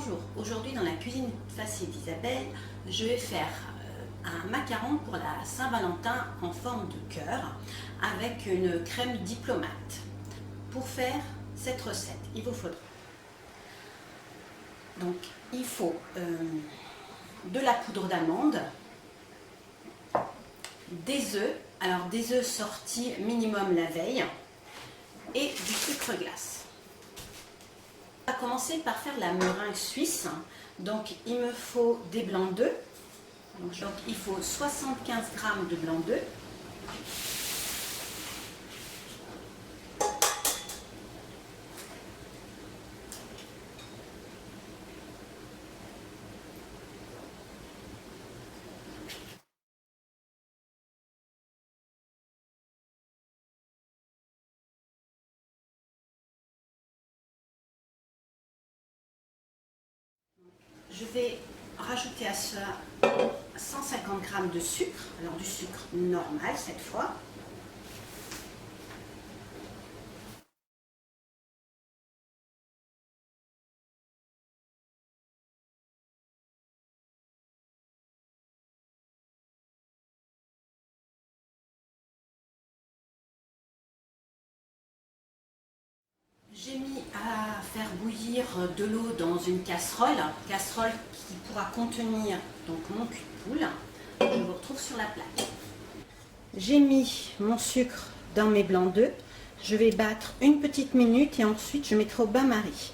Bonjour, aujourd'hui dans la cuisine facile d'Isabelle, je vais faire un macaron pour la Saint-Valentin en forme de cœur avec une crème diplomate. Pour faire cette recette, il vous faudra de la poudre d'amande, des œufs, alors des œufs sortis minimum la veille et du sucre glace. On va commencer par faire la meringue suisse. Donc il me faut des blancs d'œufs. Donc il faut 75 g de blancs d'œufs. Je vais rajouter à ça 150 g de sucre, alors du sucre normal cette fois. J'ai mis à faire bouillir de l'eau dans une casserole qui pourra contenir donc mon cul de poule. Je vous retrouve sur la plaque. J'ai mis mon sucre dans mes blancs d'œufs. Je vais battre une petite minute et ensuite je mettrai au bain-marie.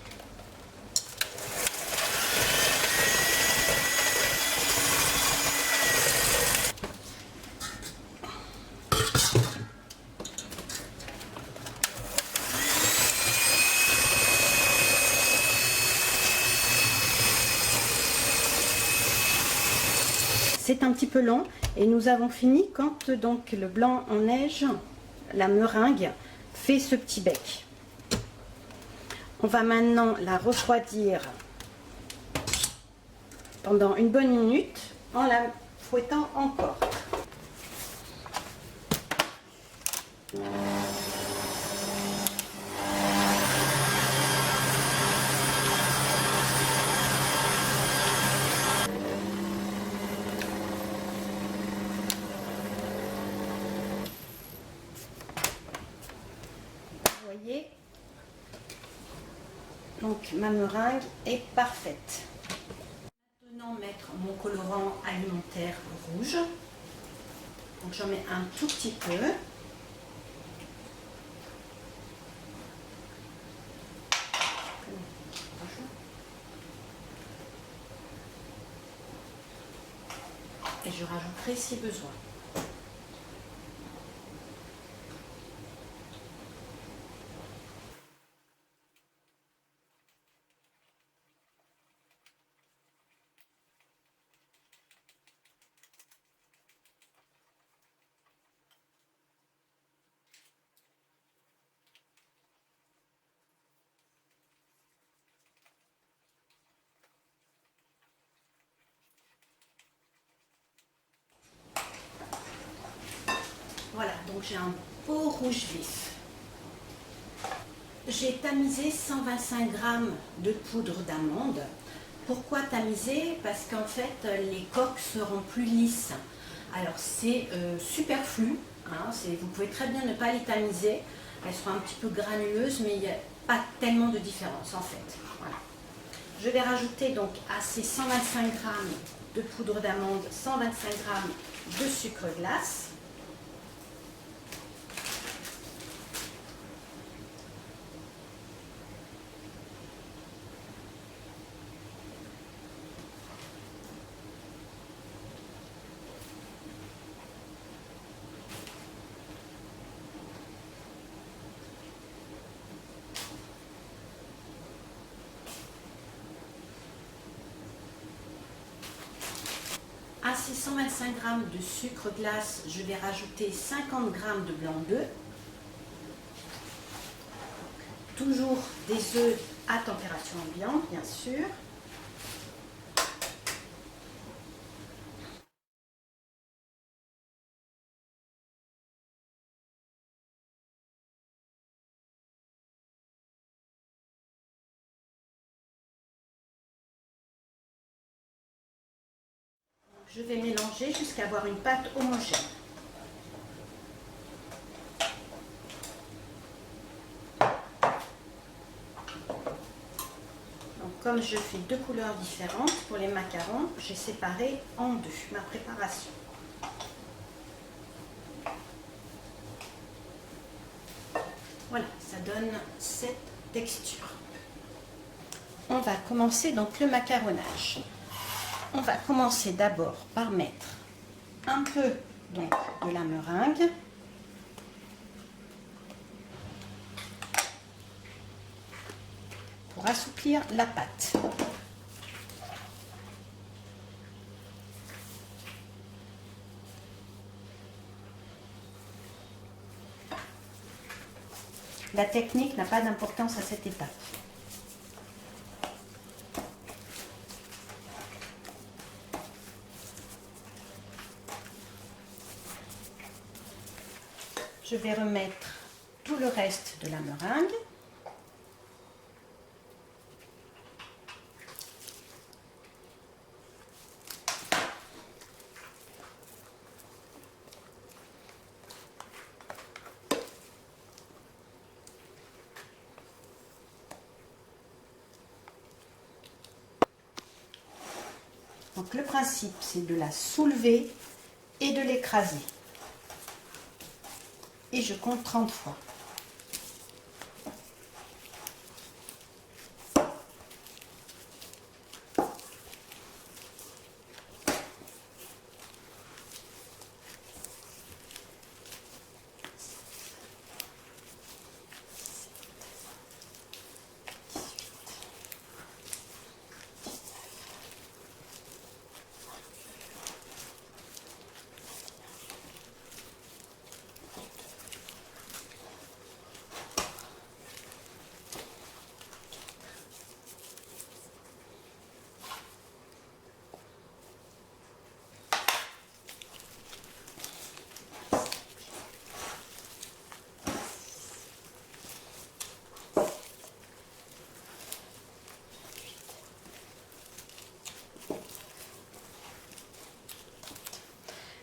C'est un petit peu long et nous avons fini quand donc le blanc en neige, la meringue, fait ce petit bec. On va maintenant la refroidir pendant une bonne minute en la fouettant encore. Vous voyez, donc ma meringue est parfaite. Maintenant mettre mon colorant alimentaire rouge. Donc j'en mets un tout petit peu. Et je rajouterai si besoin. Voilà, donc j'ai un beau rouge vif. J'ai tamisé 125 g de poudre d'amande. Pourquoi tamiser? Parce qu'en fait, les coques seront plus lisses. Alors c'est superflu, hein, vous pouvez très bien ne pas les tamiser. Elles seront un petit peu granuleuses, mais il n'y a pas tellement de différence en fait. Voilà. Je vais rajouter donc à ces 125 g de poudre d'amande 125 g de sucre glace. À ces 125 g de sucre glace, je vais rajouter 50 g de blanc d'œuf. Toujours des œufs à température ambiante, bien sûr. je vais mélanger jusqu'à avoir une pâte homogène. Donc, comme je fais deux couleurs différentes pour les macarons, j'ai séparé en deux ma préparation. Voilà, ça donne cette texture. On va commencer donc le macaronnage. On va commencer d'abord par mettre un peu donc de la meringue. Pour assouplir la pâte. La technique n'a pas d'importance à cette étape. Je vais remettre tout le reste de la meringue. Donc le principe, c'est de la soulever et de l'écraser. Et je compte 30 fois.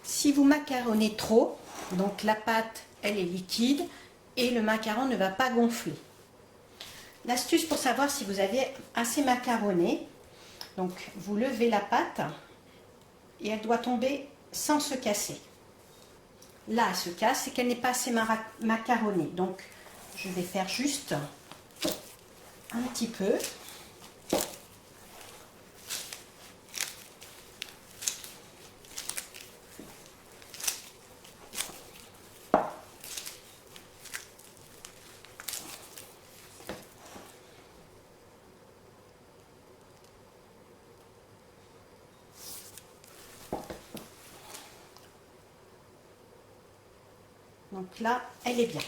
Si vous macaronnez trop, donc la pâte elle est liquide et le macaron ne va pas gonfler. L'astuce pour savoir si vous avez assez macaronné, donc vous levez la pâte et elle doit tomber sans se casser. Là elle se casse, c'est qu'elle n'est pas assez macaronnée. Donc je vais faire juste un petit peu. Donc là, elle est bien.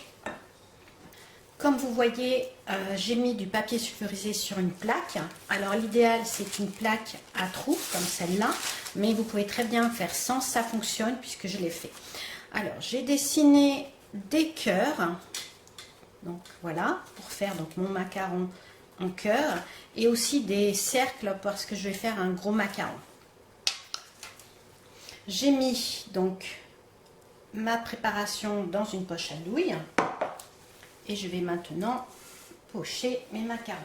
Comme vous voyez, j'ai mis du papier sulfurisé sur une plaque. Alors l'idéal, c'est une plaque à trous, comme celle-là. Mais vous pouvez très bien faire sans, ça fonctionne, puisque je l'ai fait. Alors, j'ai dessiné des cœurs. Donc voilà, pour faire donc, mon macaron en cœur. Et aussi des cercles, parce que je vais faire un gros macaron. J'ai mis donc ma préparation dans une poche à douille et je vais maintenant pocher mes macarons.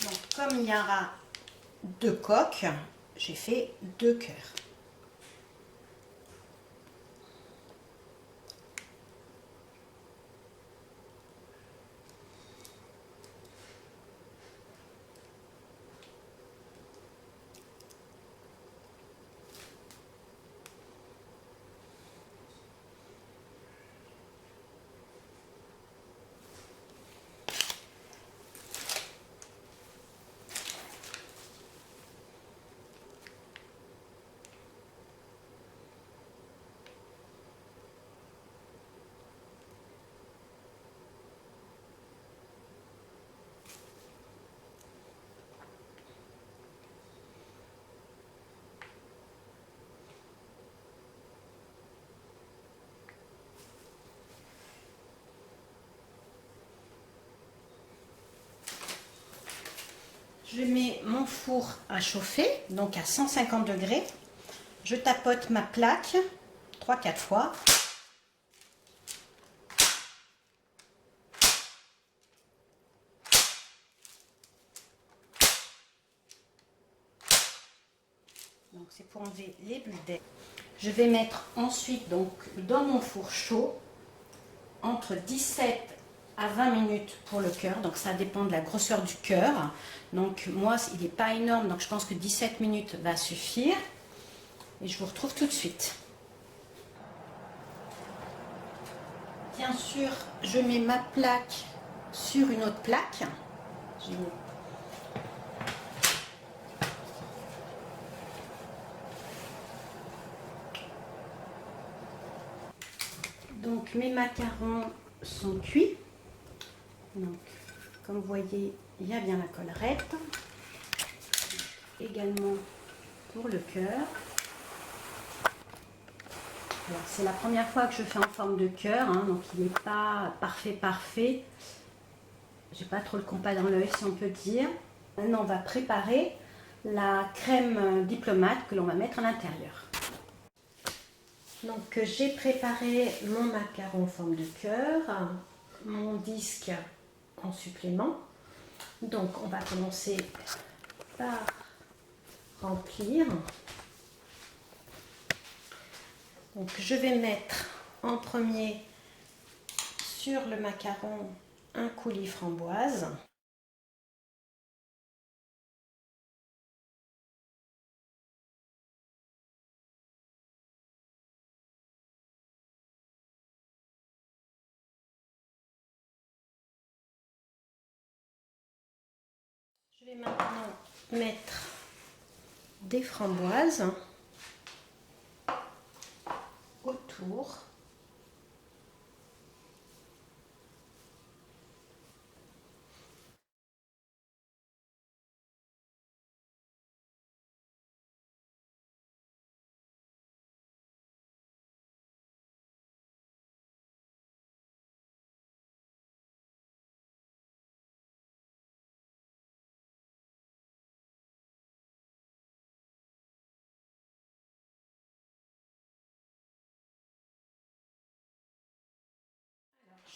Donc, comme il y aura deux coques, j'ai fait deux cœurs. Je mets mon four à chauffer, donc à 150 degrés. Je tapote ma plaque 3-4 fois. Donc c'est pour enlever les bulles d'air. Je vais mettre ensuite donc dans mon four chaud entre 17 à 20 minutes pour le cœur, donc ça dépend de la grosseur du cœur. Donc moi il n'est pas énorme, donc je pense que 17 minutes va suffire. Et je vous retrouve tout de suite. Bien sûr, je mets ma plaque sur une autre plaque. Donc mes macarons sont cuits. Donc comme vous voyez, il y a bien la collerette. Également pour le cœur. C'est la première fois que je fais en forme de cœur, hein, donc il n'est pas parfait. J'ai pas trop le compas dans l'œil si on peut dire. Maintenant on va préparer la crème diplomate que l'on va mettre à l'intérieur. Donc j'ai préparé mon macaron en forme de cœur, mon disque en supplément. Donc on va commencer par remplir. Donc je vais mettre en premier sur le macaron un coulis framboise. Je vais maintenant mettre des framboises autour.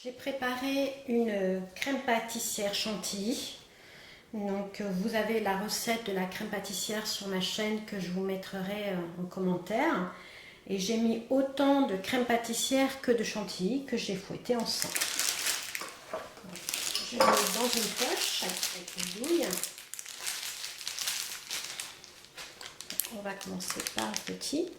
J'ai préparé une crème pâtissière chantilly. Donc vous avez la recette de la crème pâtissière sur ma chaîne que je vous mettrai en commentaire. Et j'ai mis autant de crème pâtissière que de chantilly que j'ai fouetté ensemble. Je le mets dans une poche avec une douille. On va commencer par le petit.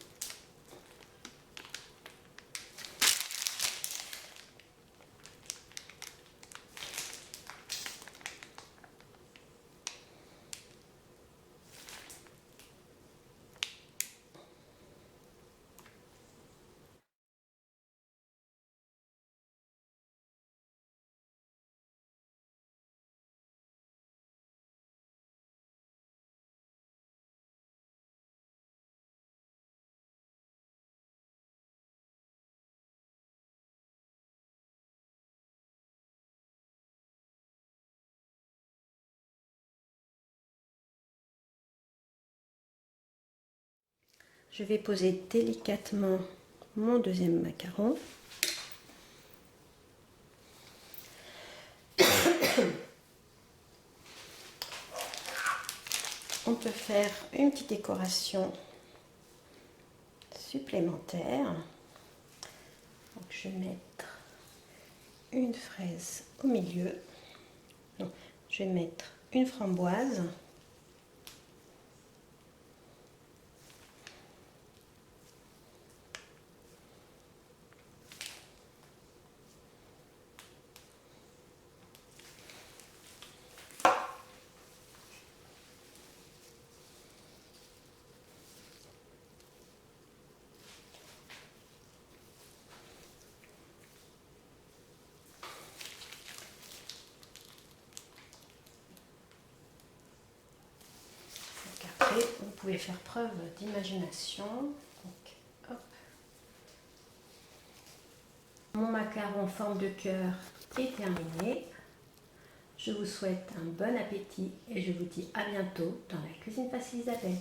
Je vais poser délicatement mon deuxième macaron. On peut faire une petite décoration supplémentaire. Donc, je vais mettre une fraise au milieu. Non, je vais mettre une framboise. Après, vous pouvez faire preuve d'imagination. Donc, hop. Mon macaron en forme de cœur est terminé. Je vous souhaite un bon appétit et je vous dis à bientôt dans la cuisine facile Isabelle.